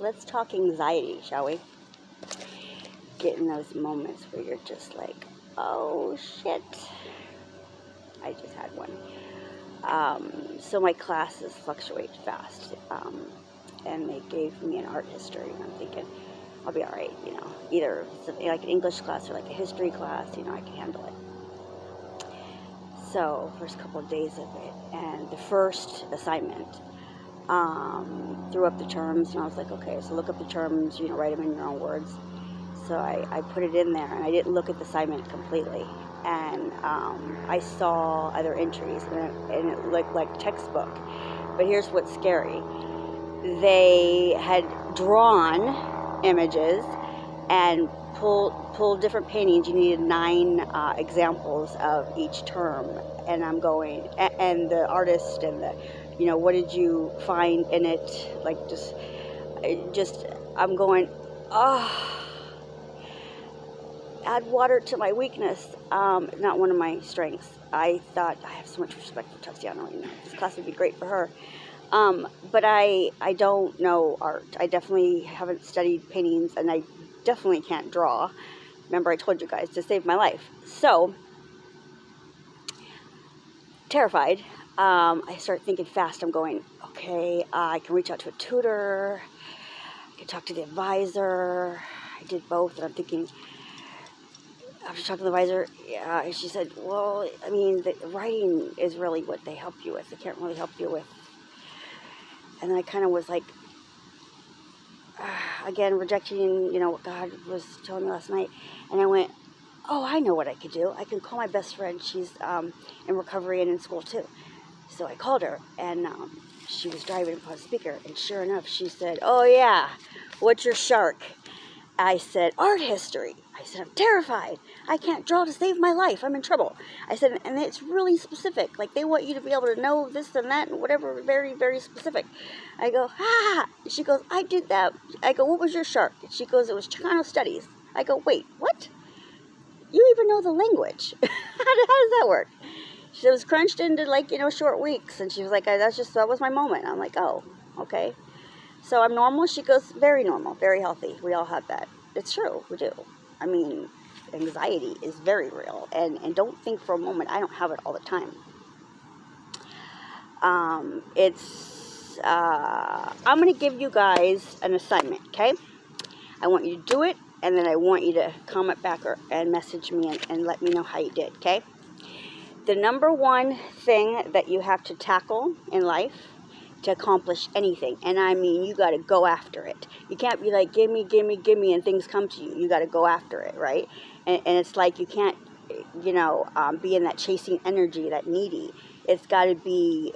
let's talk anxiety, shall we? Get in those moments where you're just like, oh shit. I just had one. So my classes fluctuate fast, and they gave me an art history, and I'm thinking, I'll be all right, either something like an English class or like a history class, I can handle it. So first couple of days of it, and the first assignment, threw up the terms, and I was like, okay, so look up the terms, write them in your own words. So I put it in there, and I didn't look at the assignment completely, and I saw other entries, and it looked like textbook. But here's what's scary. They had drawn images and pulled different paintings. You needed 9 examples of each term, and I'm going, and the artist, and the, what did you find in it? Like just I'm going, add water to my weakness. Not one of my strengths. I thought, I have so much respect for Tatiana right now. This class would be great for her. But I don't know art. I definitely haven't studied paintings, and I definitely can't draw. Remember, I told you guys to save my life. So, terrified. I start thinking fast. I'm going, okay, I can reach out to a tutor. I can talk to the advisor. I did both, and I'm thinking, after talking to the advisor, yeah, she said, well, I mean, the writing is really what they help you with. They can't really help you with. And then I kind of was like, again, rejecting, what God was telling me last night. And I went, oh, I know what I could do. I can call my best friend. She's in recovery and in school too. So I called her, and she was driving upon speaker. And sure enough, she said, oh yeah, what's your shark? I said, art history. I said, I'm terrified. I can't draw to save my life. I'm in trouble. I said, and it's really specific. Like, they want you to be able to know this and that and whatever, very, very specific. I go, She goes, I did that. I go, what was your shark? She goes, it was Chicano studies. I go, wait, what? You even know the language. How does that work? She was crunched into, short weeks. And she was like, that was my moment. I'm like, oh, okay. So I'm normal. She goes, very normal, very healthy. We all have that. It's true. We do. I mean, anxiety is very real. And don't think for a moment, I don't have it all the time. I'm going to give you guys an assignment, okay? I want you to do it, and then I want you to comment back and message me and let me know how you did, okay? The number one thing that you have to tackle in life to accomplish anything, and I mean, you got to go after it. You can't be like, give me, and things come to you. You got to go after it, right? And it's like you can't, be in that chasing energy, that needy. It's got to be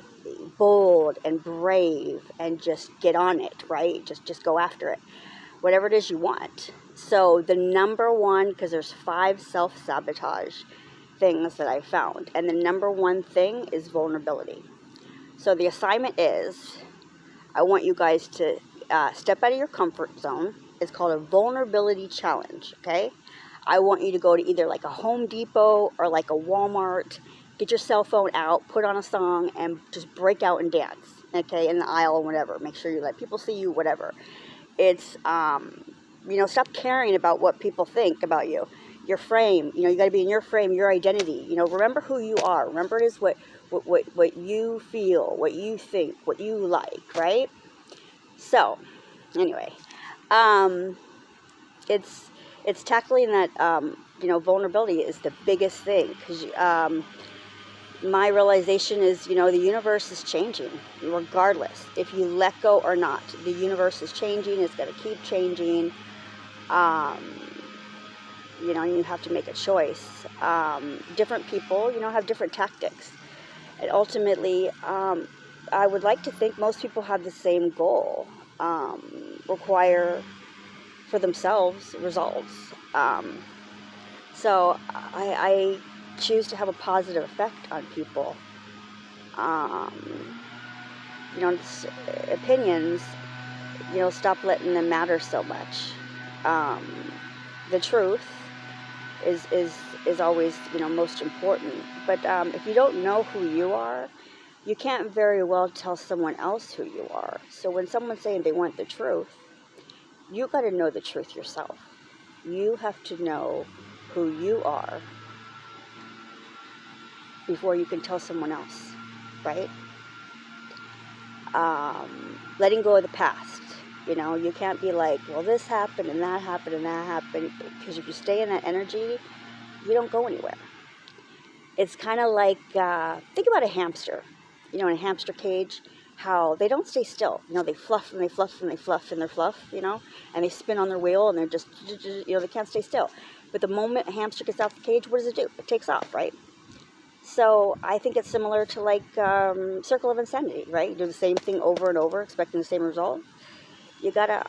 bold and brave and just get on it, right? Just go after it. Whatever it is you want. So the number one, because there's 5 self-sabotage things that I found, and the number one thing is vulnerability. So the assignment is, I want you guys to step out of your comfort zone. It's called a vulnerability challenge, okay? I want you to go to either like a Home Depot or like a Walmart, get your cell phone out, put on a song, and just break out and dance, okay, in the aisle or whatever. Make sure you let people see you, whatever. It's, stop caring about what people think about you. Your frame, you got to be in your frame, your identity. Remember who you are. Remember, it is what you feel, what you think, what you like, right? So, anyway, it's tackling that, vulnerability is the biggest thing, because my realization is, the universe is changing regardless. If you let go or not, the universe is changing. It's going to keep changing. You have to make a choice. Different people, have different tactics. And ultimately, I would like to think most people have the same goal, require for themselves results. So I choose to have a positive effect on people. Opinions, stop letting them matter so much. The truth is always, most important. But if you don't know who you are, you can't very well tell someone else who you are. So when someone's saying they want the truth, you got to know the truth yourself. You have to know who you are before you can tell someone else, right? Letting go of the past. You know, you can't be like, well, this happened and that happened and that happened, because if you stay in that energy, you don't go anywhere. It's kind of like, think about a hamster. You know, in a hamster cage, how they don't stay still. You know, they fluff and they fluff and they fluff in their fluff, you know, and they spin on their wheel and they're just, you know, they can't stay still. But the moment a hamster gets out the cage, what does it do? It takes off, right? So I think it's similar to like circle of insanity, right? You do the same thing over and over, expecting the same result. You gotta,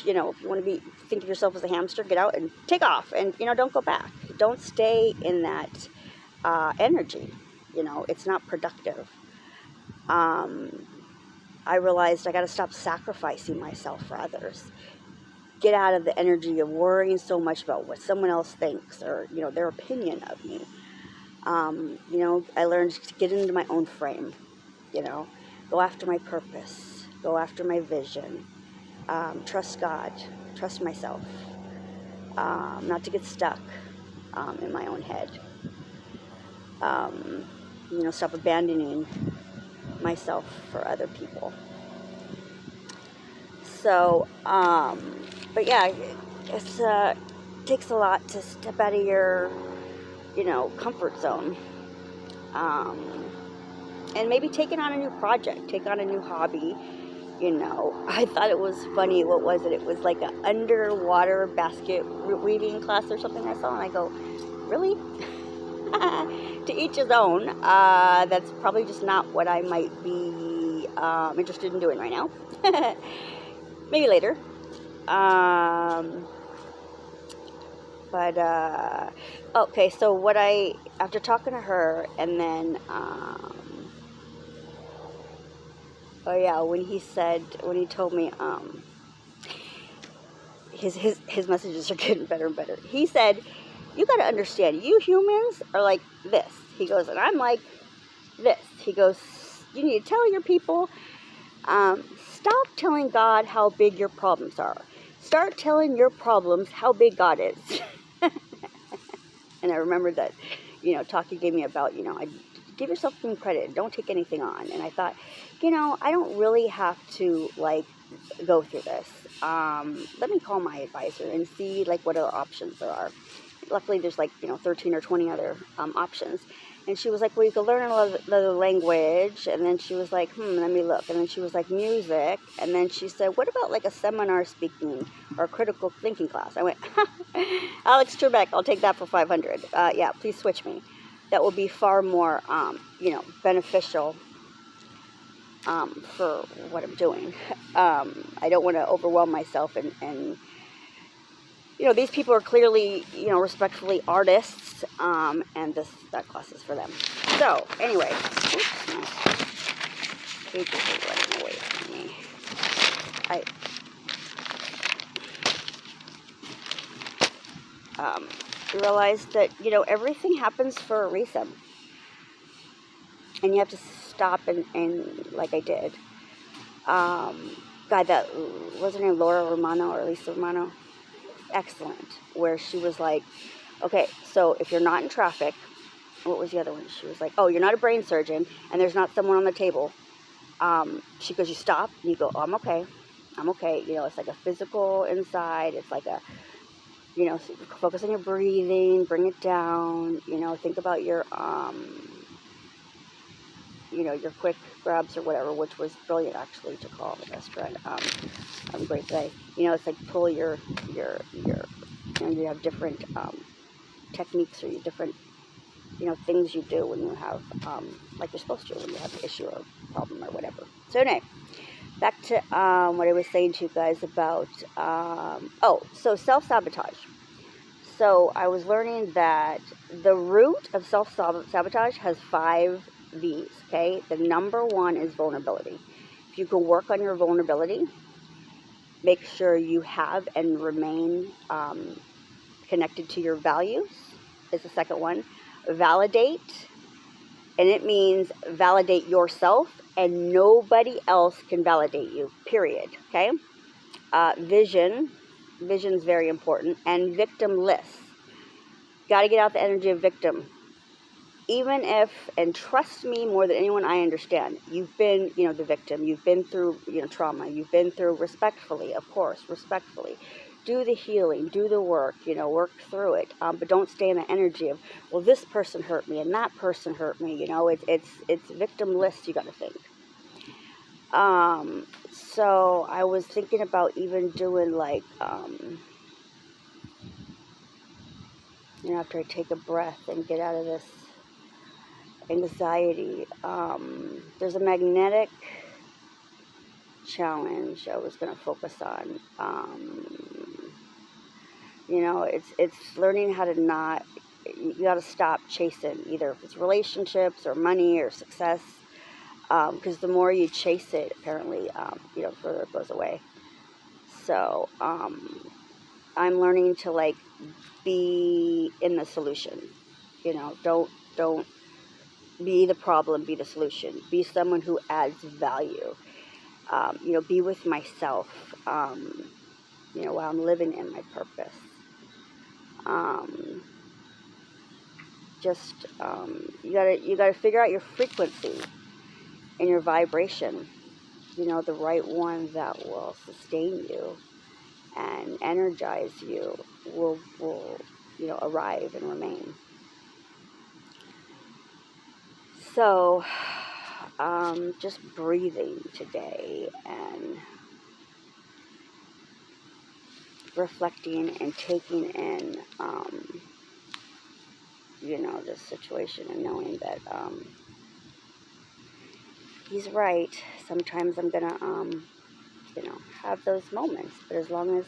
you know, if you want to think of yourself as a hamster, get out and take off, and you know, don't go back. Don't stay in that energy. You know, it's not productive. I realized I gotta stop sacrificing myself for others. Get out of the energy of worrying so much about what someone else thinks, or you know, their opinion of me. You know, I learned to get into my own frame. You know, go after my purpose, go after my vision. Trust God, trust myself, not to get stuck in my own head. You know, stop abandoning myself for other people. So, but yeah, it takes a lot to step out of your, you know, comfort zone. And maybe taking on a new project, take on a new hobby. You know, I thought it was funny. What was it? It was like an underwater basket weaving class or something I saw, and I go, really? To each his own. That's probably just not what I might be interested in doing right now. Maybe later. Okay, so after talking to her, and then, oh yeah, when he told me, his messages are getting better and better. He said, you got to understand, you humans are like this. He goes, and I'm like this. He goes, you need to tell your people, stop telling God how big your problems are. Start telling your problems how big God is. And I remember that, you know, talk he gave me about, you know, give yourself some credit. Don't take anything on. And I thought, you know, I don't really have to, like, go through this. Let me call my advisor and see, like, what other options there are. Luckily, there's, like, you know, 13 or 20 other options. And she was like, well, you could learn another language. And then she was like, let me look. And then she was like, music. And then she said, what about, like, a seminar speaking or a critical thinking class? I went, Alex Trebek, I'll take that for $500. Yeah, please switch me. That will be far more, you know, beneficial for what I'm doing. I don't want to overwhelm myself, and you know, these people are clearly, you know, respectfully artists, and that class is for them. So anyway, oops, my pages are running away from me. I realized that, you know, everything happens for a reason, and you have to stop and like I did. God, that was her name, Laura Romano or Lisa Romano. Excellent. Where she was like, okay, so if you're not in traffic, what was the other one? She was like, oh, you're not a brain surgeon, and there's not someone on the table. She goes, you stop, and you go, oh, I'm okay. You know, it's like a physical inside. It's like a, you know, focus on your breathing, bring it down. You know, think about your, you know, your quick grabs or whatever, which was brilliant actually to call the restaurant. Great day. You know, it's like pull your, you know, you have different techniques, or you different, you know, things you do when you have, like you're supposed to when you have an issue or problem or whatever. So anyway, back to what I was saying to you guys about, so self-sabotage. So I was learning that the root of self-sabotage has 5 V's, okay? The number 1 is vulnerability. If you can work on your vulnerability, make sure you have and remain connected to your values is the second one. Validate, and it means validate yourself, and nobody else can validate you, period, okay? Vision. Vision's very important. And victimless. Got to get out the energy of victim. Even if, and trust me more than anyone, I understand. You've been, the victim. You've been through, trauma. You've been through, respectfully, of course, respectfully. Do the healing, do the work, work through it. But don't stay in the energy of, well, this person hurt me and that person hurt me. It's victimless, you got to think. So I was thinking about even doing like, after I take a breath and get out of this anxiety, there's a magnetic challenge I was going to focus on. It's learning how to you got to stop chasing, either if it's relationships or money or success, because the more you chase it, apparently, further it goes away. So I'm learning to like be in the solution. Don't be the problem, be the solution. Be someone who adds value. Be with myself, while I'm living in my purpose. You gotta figure out your frequency and your vibration. The right one that will sustain you and energize you will arrive and remain. So, just breathing today and reflecting and taking in, this situation and knowing that, he's right. Sometimes I'm gonna, have those moments, but as long as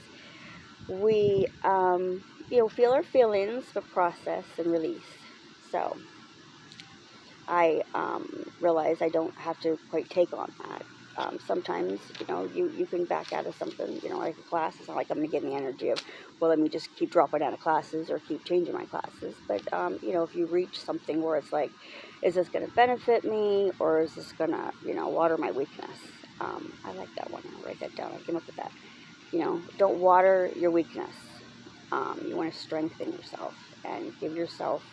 we, feel our feelings, but process and release. So I realize I don't have to quite take on that. Sometimes, you can back out of something, like a class. It's not like I'm going to get in the energy of, well, let me just keep dropping out of classes or keep changing my classes. But, if you reach something where it's like, is this going to benefit me or is this going to, water my weakness? I like that one. I'll write that down. I came up with that. Don't water your weakness. You want to strengthen yourself and give yourself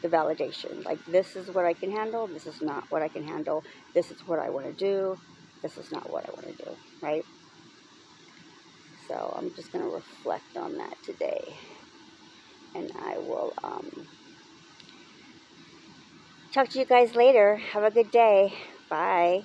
the validation. Like, this is what I can handle. This is not what I can handle. This is what I want to do. This is not what I want to do, right? So I'm just going to reflect on that today. And I will talk to you guys later. Have a good day. Bye.